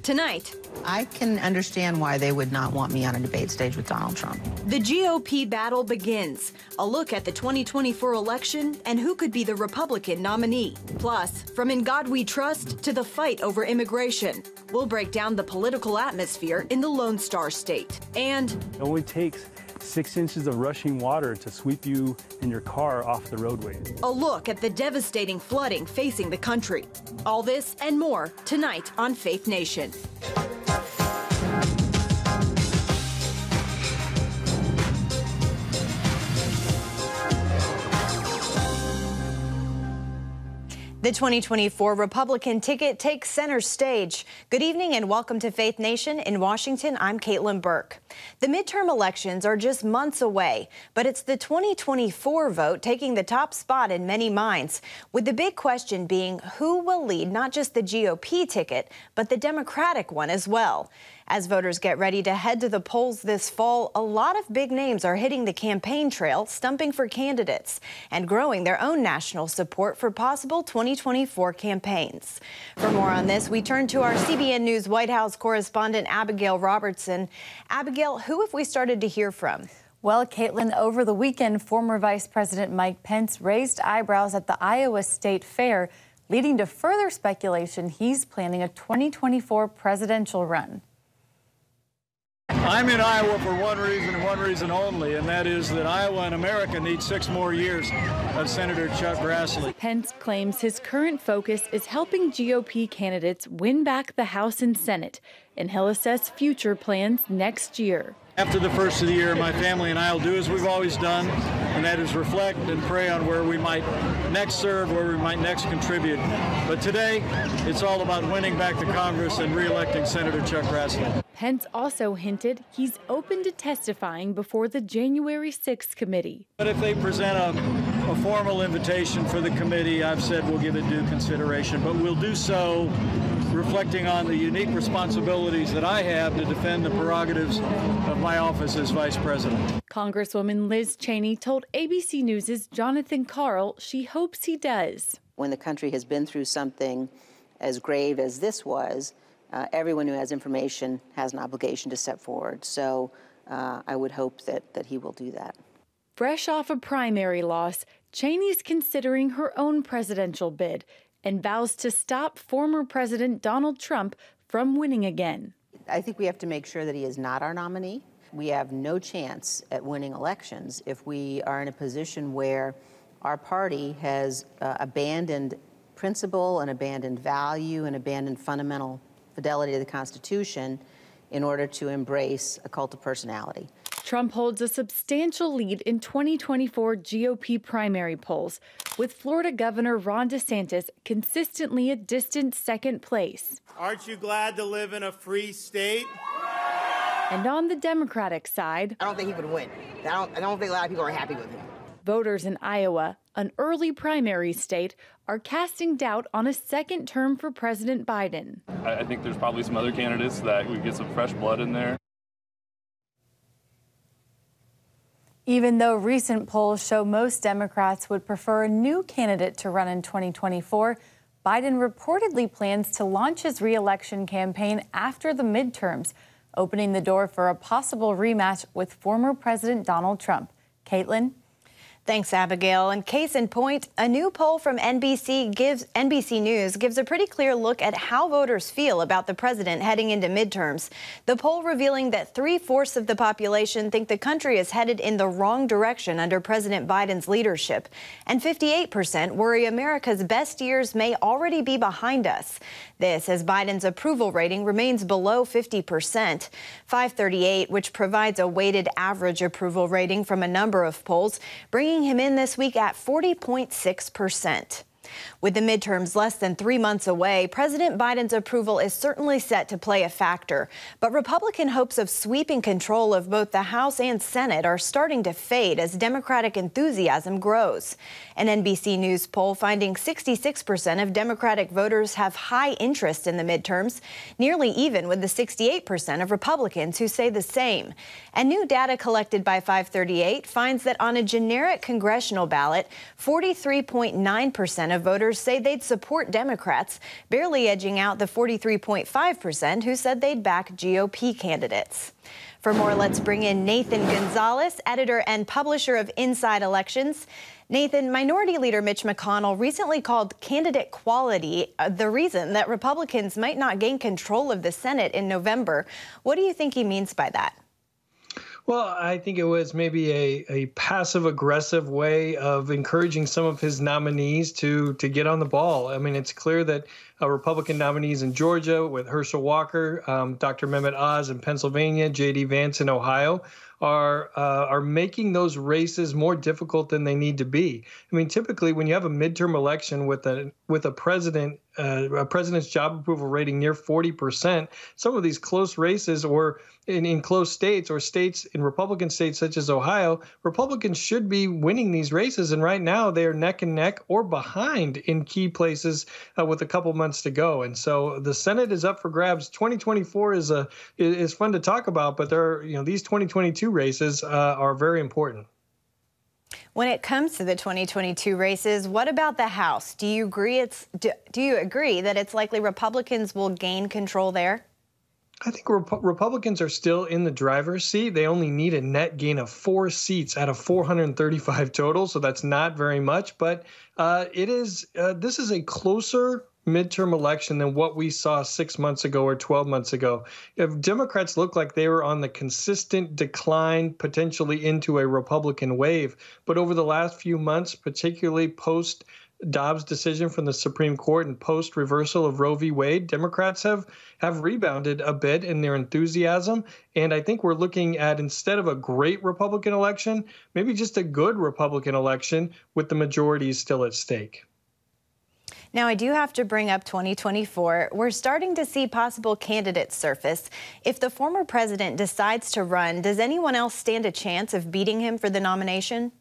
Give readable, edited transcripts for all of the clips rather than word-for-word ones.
Tonight, I can understand why they would not want me on a debate stage with Donald Trump. the GOP battle begins. A look at the 2024 election and who could be the Republican nominee. Plus, from In God We Trust to the fight over immigration. We'll break down the political atmosphere in the Lone Star State. And It only takes 6 inches of rushing water to sweep you and your car off the roadway. a look at the devastating flooding facing the country. All this and more tonight on Faith Nation. The 2024 Republican ticket takes center stage. Good evening and welcome to Faith Nation. In Washington, I'm Caitlin Burke. The midterm elections are just months away, but it's the 2024 vote taking the top spot in many minds, with the big question being who will lead not just the GOP ticket, but the Democratic one as well. As voters get ready to head to the polls this fall, a lot of big names are hitting the campaign trail, stumping for candidates and growing their own national support for possible 2024 campaigns. For more on this, we turn to our CBN News White House correspondent, Abigail Robertson. Abigail, who have we started to hear from? Well, Caitlin, over the weekend, former Vice President Mike Pence raised eyebrows at the Iowa State Fair, leading to further speculation he's planning a 2024 presidential run. I'm in Iowa for one reason and one reason only, and that is that Iowa and America need 6 more years of Senator Chuck Grassley. Pence claims his current focus is helping GOP candidates win back the House and Senate, and he'll assess future plans next year. After the first of the year, my family and I will do as we've always done, and that is reflect and pray on where we might next serve, where we might next contribute. But today, it's all about winning back the Congress and re-electing Senator Chuck Grassley. Pence also hinted he's open to testifying before the January 6th committee. But if they present a formal invitation for the committee, I've said we'll give it due consideration, but we'll do so reflecting on the unique responsibilities that I have to defend the prerogatives of my office as Vice President. Congresswoman Liz Cheney told ABC News' Jonathan Karl she hopes he does. When the country has been through something as grave as this was, everyone who has information has an obligation to step forward. So I would hope that he will do that. Fresh off a primary loss, Cheney's considering her own presidential bid and vows to stop former President Donald Trump from winning again. I think we have to make sure that he is not our nominee. We have no chance at winning elections if we are in a position where our party has abandoned principle and abandoned value and abandoned fundamental fidelity to the Constitution in order to embrace a cult of personality. Trump holds a substantial lead in 2024 GOP primary polls, with Florida Governor Ron DeSantis consistently a distant second place. Aren't you glad to live in a free state? And on the Democratic side, I don't think he would win. I don't think a lot of people are happy with him. voters in Iowa, an early primary state, are casting doubt on a second term for President Biden. I think there's probably some other candidates that we get some fresh blood in there. Even though recent polls show most Democrats would prefer a new candidate to run in 2024, Biden reportedly plans to launch his re-election campaign after the midterms, opening the door for a possible rematch with former President Donald Trump. Caitlin? Thanks, Abigail. And case in point, a new poll from NBC News gives a pretty clear look at how voters feel about the president heading into midterms. The poll revealing that 3/4 of the population think the country is headed in the wrong direction under President Biden's leadership, and 58% worry America's best years may already be behind us. This as Biden's approval rating remains below 50%. 538, which provides a weighted average approval rating from a number of polls, bringing him in this week at 40.6%. With the midterms less than 3 months away, President Biden's approval is certainly set to play a factor. But Republican hopes of sweeping control of both the House and Senate are starting to fade as Democratic enthusiasm grows. An NBC News poll finding 66% of Democratic voters have high interest in the midterms, nearly even with the 68% of Republicans who say the same. And new data collected by 538 finds that on a generic congressional ballot, 43.9% of of voters say they'd support Democrats, barely edging out the 43.5% who said they'd back GOP candidates. For more, let's bring in Nathan Gonzalez, editor and publisher of Inside Elections. Nathan, Minority Leader Mitch McConnell recently called candidate quality the reason that Republicans might not gain control of the Senate in November. What do you think he means by that? Well, I think it was maybe a passive-aggressive way of encouraging some of his nominees to get on the ball. I mean, it's clear that Republican nominees in Georgia with Herschel Walker, Dr. Mehmet Oz in Pennsylvania, J.D. Vance in Ohio, are making those races more difficult than they need to be. I mean, typically when you have a midterm election with a president's job approval rating near 40%, some of these close races or in close states or states in Republican states such as Ohio, Republicans should be winning these races. And right now they are neck and neck or behind in key places with a couple months to go. And so the Senate is up for grabs. 2024 is fun to talk about, but these 2022 races are very important. When it comes to the 2022 races, what about the House? Do you agree that it's likely Republicans will gain control there? I think Republicans are still in the driver's seat. They only need a net gain of 4 seats out of 435 total, so that's not very much. But this is a closer midterm election than what we saw 6 months ago or 12 months ago. If Democrats look like they were on the consistent decline, potentially into a Republican wave, but over the last few months, particularly post Dobbs' decision from the Supreme Court and post-reversal of Roe v. Wade, Democrats have rebounded a bit in their enthusiasm. And I think we're looking at, instead of a great Republican election, maybe just a good Republican election with the majority still at stake. Now, I do have to bring up 2024. We're starting to see possible candidates surface. If the former president decides to run, does anyone else stand a chance of beating him for the nomination?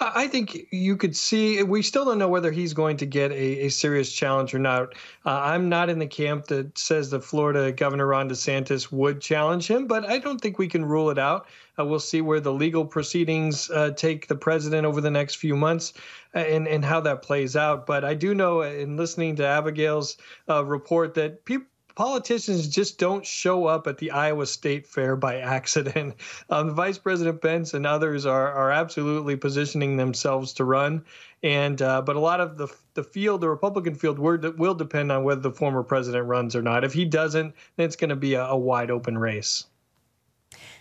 I think you could see, we still don't know whether he's going to get a serious challenge or not. I'm not in the camp that says that Florida Governor Ron DeSantis would challenge him, but I don't think we can rule it out. We'll see where the legal proceedings take the president over the next few months and how that plays out. But I do know, in listening to Abigail's report, that politicians just don't show up at the Iowa State Fair by accident. Vice President Pence and others are absolutely positioning themselves to run. But a lot of the field, the Republican field, will depend on whether the former president runs or not. If he doesn't, then it's going to be a wide open race.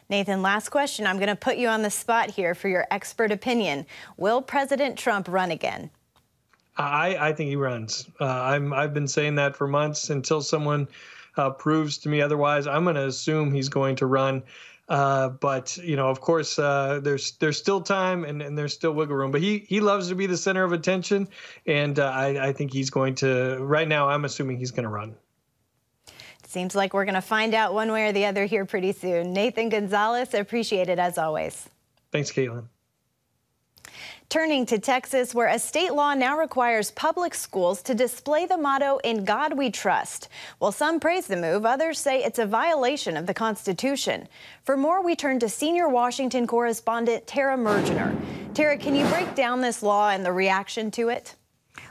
Nathan, last question. I'm going to put you on the spot here for your expert opinion. Will President Trump run again? I think he runs. I've been saying that for months until someone proves to me otherwise. I'm going to assume he's going to run. But, of course, there's still time and there's still wiggle room. But he loves to be the center of attention. And I think he's going to. Right now, I'm assuming he's going to run. Seems like we're going to find out one way or the other here pretty soon. Nathan Gonzalez, appreciate it as always. Thanks, Caitlin. Turning to Texas, where a state law now requires public schools to display the motto, "In God We Trust." While some praise the move, others say it's a violation of the Constitution. For more, we turn to senior Washington correspondent Tara Mergener. Tara, can you break down this law and the reaction to it?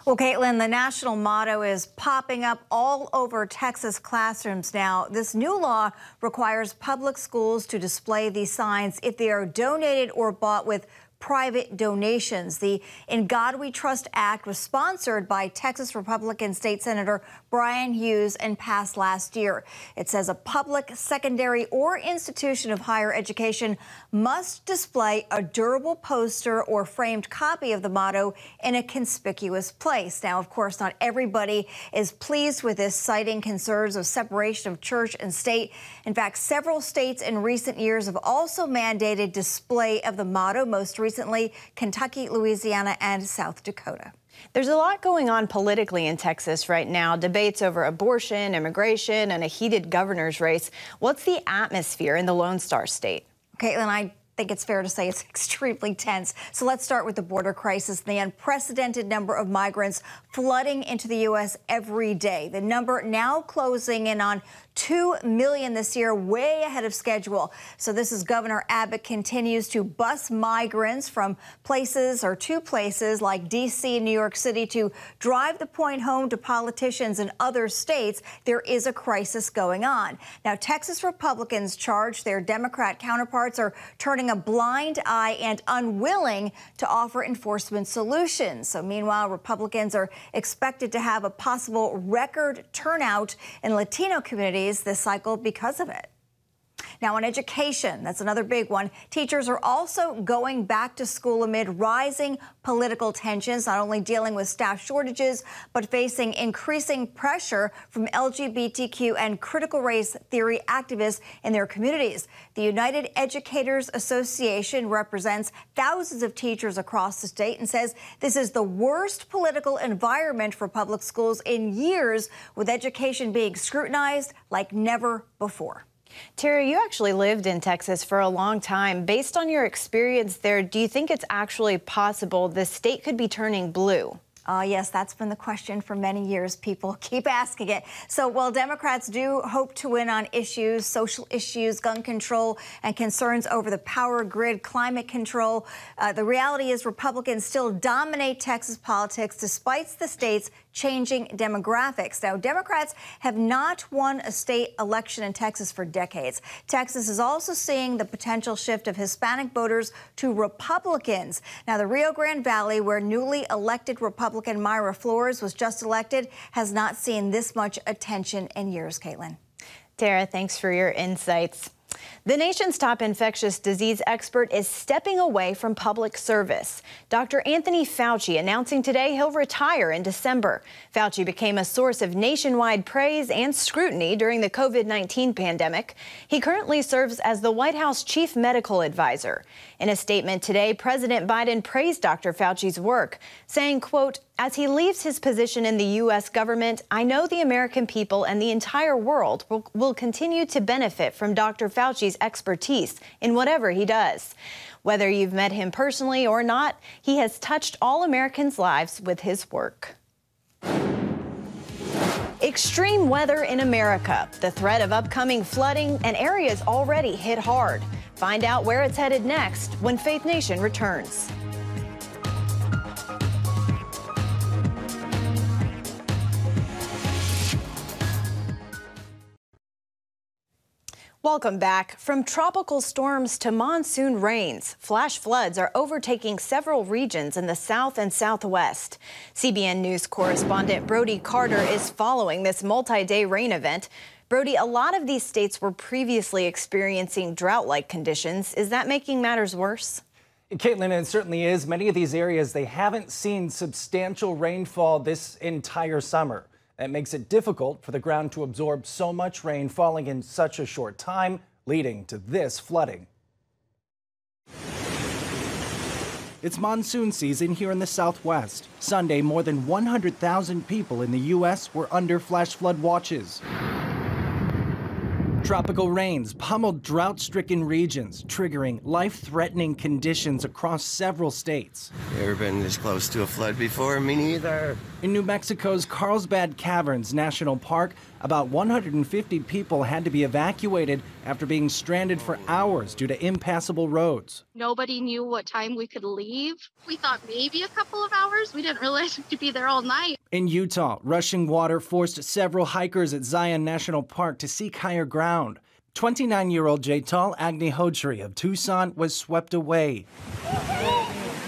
Well, Caitlin, the national motto is popping up all over Texas classrooms now. This new law requires public schools to display these signs if they are donated or bought with private donations. The In God We Trust Act was sponsored by Texas Republican State Senator Brian Hughes and passed last year. It says a public, secondary, or institution of higher education must display a durable poster or framed copy of the motto in a conspicuous place. Now, of course, not everybody is pleased with this, citing concerns of separation of church and state. In fact, several states in recent years have also mandated display of the motto, most recently Kentucky, Louisiana, and South Dakota. There's a lot going on politically in Texas right now. Debates over abortion, immigration, and a heated governor's race. What's the atmosphere in the Lone Star State? Caitlin, I think it's fair to say it's extremely tense. So let's start with the border crisis, the unprecedented number of migrants flooding into the U.S. every day. The number now closing in on 2 million this year, way ahead of schedule. So this is Governor Abbott continues to bus migrants from places or to places like D.C. and New York City to drive the point home to politicians in other states. There is a crisis going on. Now, Texas Republicans charge their Democrat counterparts are turning a blind eye and unwilling to offer enforcement solutions. So meanwhile, Republicans are expected to have a possible record turnout in Latino communities this cycle because of it. Now, on education, that's another big one. Teachers are also going back to school amid rising political tensions, not only dealing with staff shortages, but facing increasing pressure from LGBTQ and critical race theory activists in their communities. The United Educators Association represents thousands of teachers across the state and says this is the worst political environment for public schools in years, with education being scrutinized like never before. Tara, you actually lived in Texas for a long time. Based on your experience there, do you think it's actually possible the state could be turning blue? Yes, that's been the question for many years. People keep asking it. So while Democrats do hope to win on issues, social issues, gun control, and concerns over the power grid, climate control, the reality is Republicans still dominate Texas politics despite the state's changing demographics. Now, Democrats have not won a state election in Texas for decades. Texas is also seeing the potential shift of Hispanic voters to Republicans. Now, the Rio Grande Valley, where newly elected Republican Myra Flores was just elected, has not seen this much attention in years, Caitlin. Tara, thanks for your insights. The nation's top infectious disease expert is stepping away from public service. Dr. Anthony Fauci announcing today he'll retire in December. Fauci became a source of nationwide praise and scrutiny during the COVID-19 pandemic. He currently serves as the White House chief medical advisor. In a statement today, President Biden praised Dr. Fauci's work, saying, quote, "As he leaves his position in the U.S. government, I know the American people and the entire world will continue to benefit from Dr. Fauci's expertise in whatever he does. Whether you've met him personally or not, he has touched all Americans' lives with his work." Extreme weather in America, the threat of upcoming flooding, and areas already hit hard. Find out where it's headed next when Faith Nation returns. Welcome back. From tropical storms to monsoon rains, flash floods are overtaking several regions in the south and southwest. CBN News correspondent Brody Carter is following this multi-day rain event. Brody, a lot of these states were previously experiencing drought-like conditions. Is that making matters worse? Caitlin, it certainly is. Many of these areas, they haven't seen substantial rainfall this entire summer. That makes it difficult for the ground to absorb so much rain falling in such a short time, leading to this flooding. It's monsoon season here in the Southwest. Sunday, more than 100,000 people in the U.S. were under flash flood watches. Tropical rains pummeled drought-stricken regions, triggering life-threatening conditions across several states. Ever been this close to a flood before? Me neither. In New Mexico's Carlsbad Caverns National Park, about 150 people had to be evacuated after being stranded for hours due to impassable roads. Nobody knew what time we could leave. We thought maybe a couple of hours. We didn't realize we could be there all night. In Utah, rushing water forced several hikers at Zion National Park to seek higher ground. 29-year-old Jaital Agnihotre of Tucson was swept away.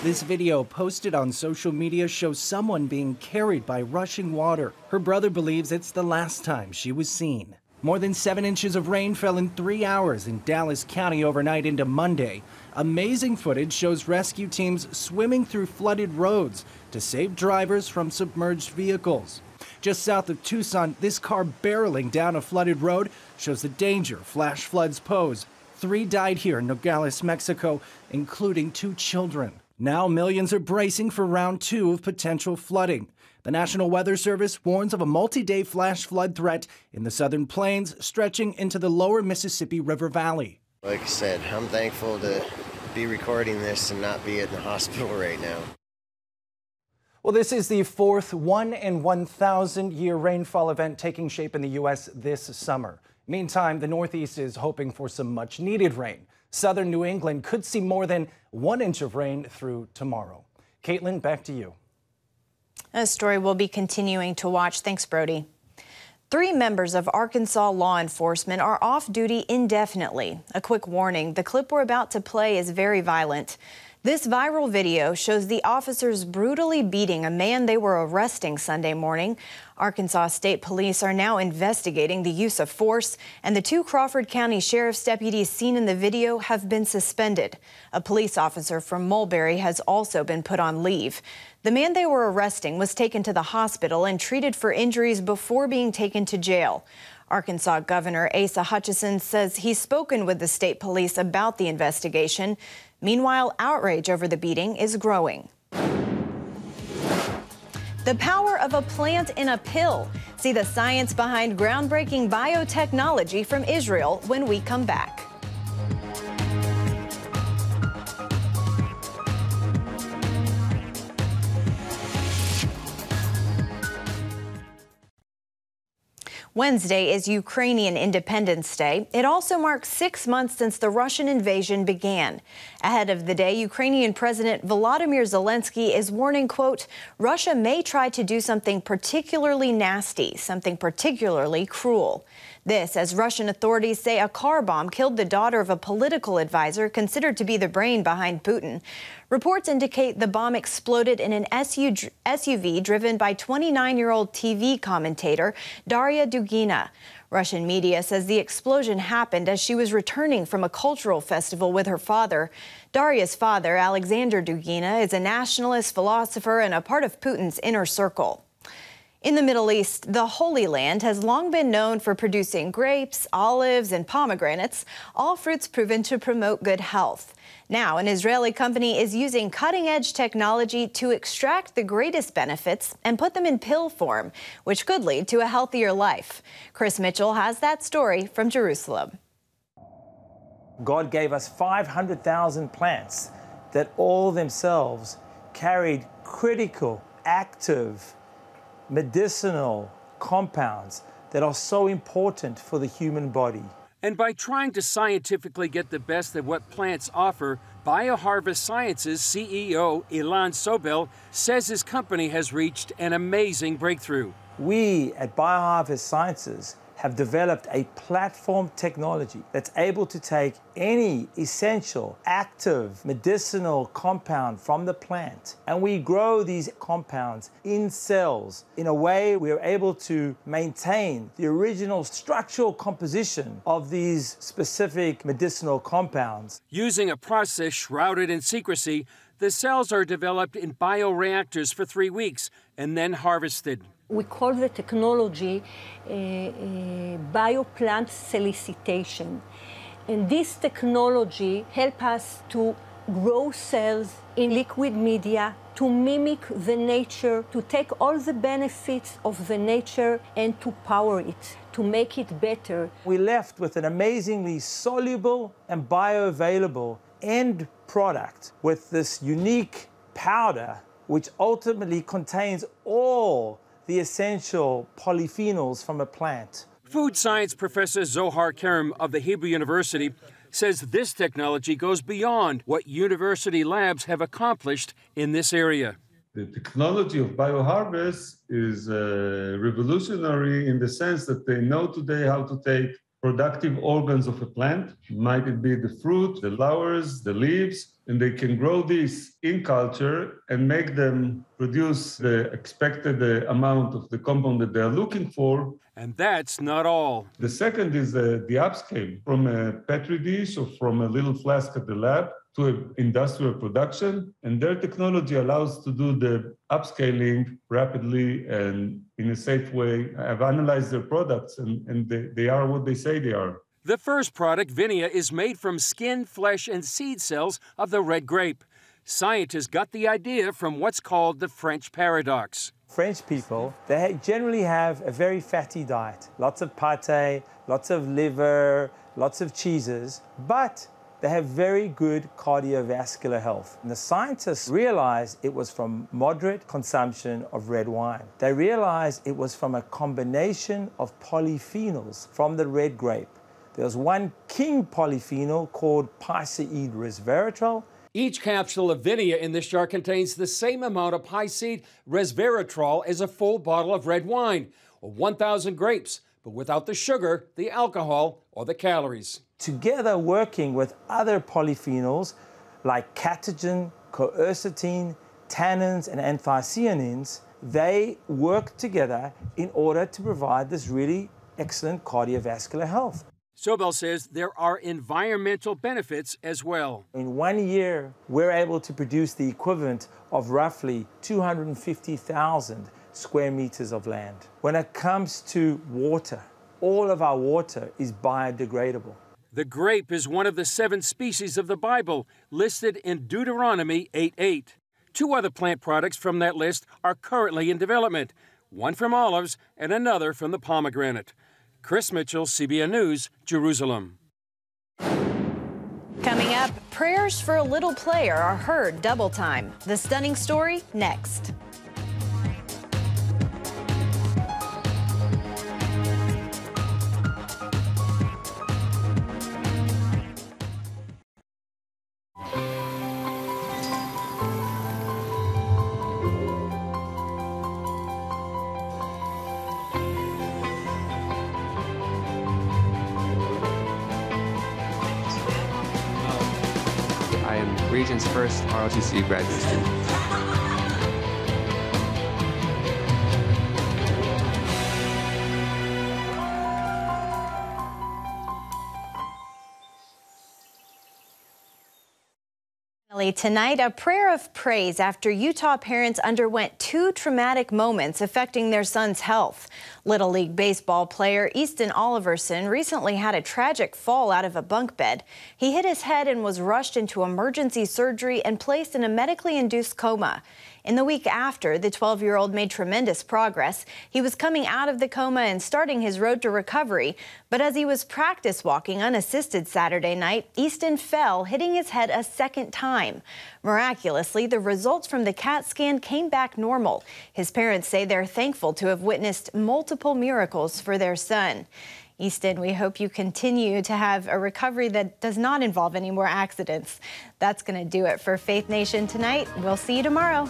This video posted on social media shows someone being carried by rushing water. Her brother believes it's the last time she was seen. More than 7 inches of rain fell in 3 hours in Dallas County overnight into Monday. Amazing footage shows rescue teams swimming through flooded roads to save drivers from submerged vehicles. Just south of Tucson, this car barreling down a flooded road shows the danger flash floods pose. 3 died here in Nogales, Mexico, including 2 children. Now millions are bracing for round 2 of potential flooding. The National Weather Service warns of a multi-day flash flood threat in the southern plains stretching into the lower Mississippi River Valley. Like I said, I'm thankful to be recording this and not be in the hospital right now. Well, this is the fourth 1 in 1,000 year rainfall event taking shape in the U.S. this summer. Meantime, the Northeast is hoping for some much needed rain. Southern New England could see more than 1 inch of rain through tomorrow. Caitlin, back to you. A story we'll be continuing to watch. Thanks, Brody. 3 members of Arkansas law enforcement are off duty indefinitely. A quick warning, the clip we're about to play is very violent. This viral video shows the officers brutally beating a man they were arresting Sunday morning. Arkansas State Police are now investigating the use of force, and the 2 Crawford County Sheriff's deputies seen in the video have been suspended. A police officer from Mulberry has also been put on leave. The man they were arresting was taken to the hospital and treated for injuries before being taken to jail. Arkansas Governor Asa Hutchinson says he's spoken with the state police about the investigation. Meanwhile, outrage over the beating is growing. The power of a plant in a pill. See the science behind groundbreaking biotechnology from Israel when we come back. Wednesday is Ukrainian Independence Day. It also marks 6 months since the Russian invasion began. Ahead of the day, Ukrainian President Volodymyr Zelensky is warning, quote, Russia may try to do something particularly nasty, something particularly cruel. This as Russian authorities say a car bomb killed the daughter of a political advisor considered to be the brain behind Putin. Reports indicate the bomb exploded in an SUV driven by 29-year-old TV commentator Daria Dugina. Russian media says the explosion happened as she was returning from a cultural festival with her father. Daria's father, Alexander Dugina, is a nationalist philosopher and a part of Putin's inner circle. In the Middle East, the Holy Land has long been known for producing grapes, olives, and pomegranates, all fruits proven to promote good health. Now, an Israeli company is using cutting-edge technology to extract the greatest benefits and put them in pill form, which could lead to a healthier life. Chris Mitchell has that story from Jerusalem. God gave us 500,000 plants that all themselves carried critical, active, medicinal compounds that are so important for the human body. And by trying to scientifically get the best of what plants offer, BioHarvest Sciences CEO Ilan Sobel says his company has reached an amazing breakthrough. We at BioHarvest Sciences have developed a platform technology that's able to take any essential, active, medicinal compound from the plant, and we grow these compounds in cells. In a way, we're able to maintain the original structural composition of these specific medicinal compounds. Using a process shrouded in secrecy, the cells are developed in bioreactors for 3 weeks and then harvested. We call the technology bioplant solicitation. And this technology helps us to grow cells in liquid media, to mimic the nature, to take all the benefits of the nature and to power it, to make it better. We left with an amazingly soluble and bioavailable end product with this unique powder, which ultimately contains all the essential polyphenols from a plant. Food science professor Zohar Kerem of the Hebrew University says this technology goes beyond what university labs have accomplished in this area. The technology of BioHarvest is revolutionary in the sense that they know today how to take productive organs of a plant, might it be the fruit, the flowers, the leaves, and they can grow these in culture and make them produce the expected amount of the compound that they are looking for. And that's not all. The second is the upscale from a petri dish or from a little flask at the lab to industrial production. And their technology allows to do the upscaling rapidly and in a safe way. I've analyzed their products and they are what they say they are. The first product, Vinia, is made from skin, flesh, and seed cells of the red grape. Scientists got the idea from what's called the French paradox. French people, they generally have a very fatty diet. Lots of pâté, lots of liver, lots of cheeses. But they have very good cardiovascular health. And the scientists realized it was from moderate consumption of red wine. They realized it was from a combination of polyphenols from the red grape. There's one king polyphenol called piceid resveratrol. Each capsule of Vinia in this jar contains the same amount of piceid resveratrol as a full bottle of red wine, or 1,000 grapes, but without the sugar, the alcohol, or the calories. Together working with other polyphenols like catechin, quercetin, tannins, and anthocyanins, they work together in order to provide this really excellent cardiovascular health. Sobel says there are environmental benefits as well. In 1 year, we're able to produce the equivalent of roughly 250,000 square meters of land. When it comes to water, all of our water is biodegradable. The grape is one of the 7 species of the Bible listed in Deuteronomy 8:8. 2 other plant products from that list are currently in development, one from olives and another from the pomegranate. Chris Mitchell, CBN News, Jerusalem. Coming up, prayers for a little player are heard double time. The stunning story next. Region's first ROTC graduate student. Tonight, a prayer of praise after Utah parents underwent 2 traumatic moments affecting their son's health. Little League baseball player Easton Oliverson recently had a tragic fall out of a bunk bed. He hit his head and was rushed into emergency surgery and placed in a medically induced coma. In the week after, the 12-year-old made tremendous progress. He was coming out of the coma and starting his road to recovery. But as he was practice walking unassisted Saturday night, Easton fell, hitting his head a second time. Miraculously, the results from the CAT scan came back normal. His parents say they're thankful to have witnessed multiple miracles for their son. Easton, we hope you continue to have a recovery that does not involve any more accidents. That's going to do it for Faith Nation tonight. We'll see you tomorrow.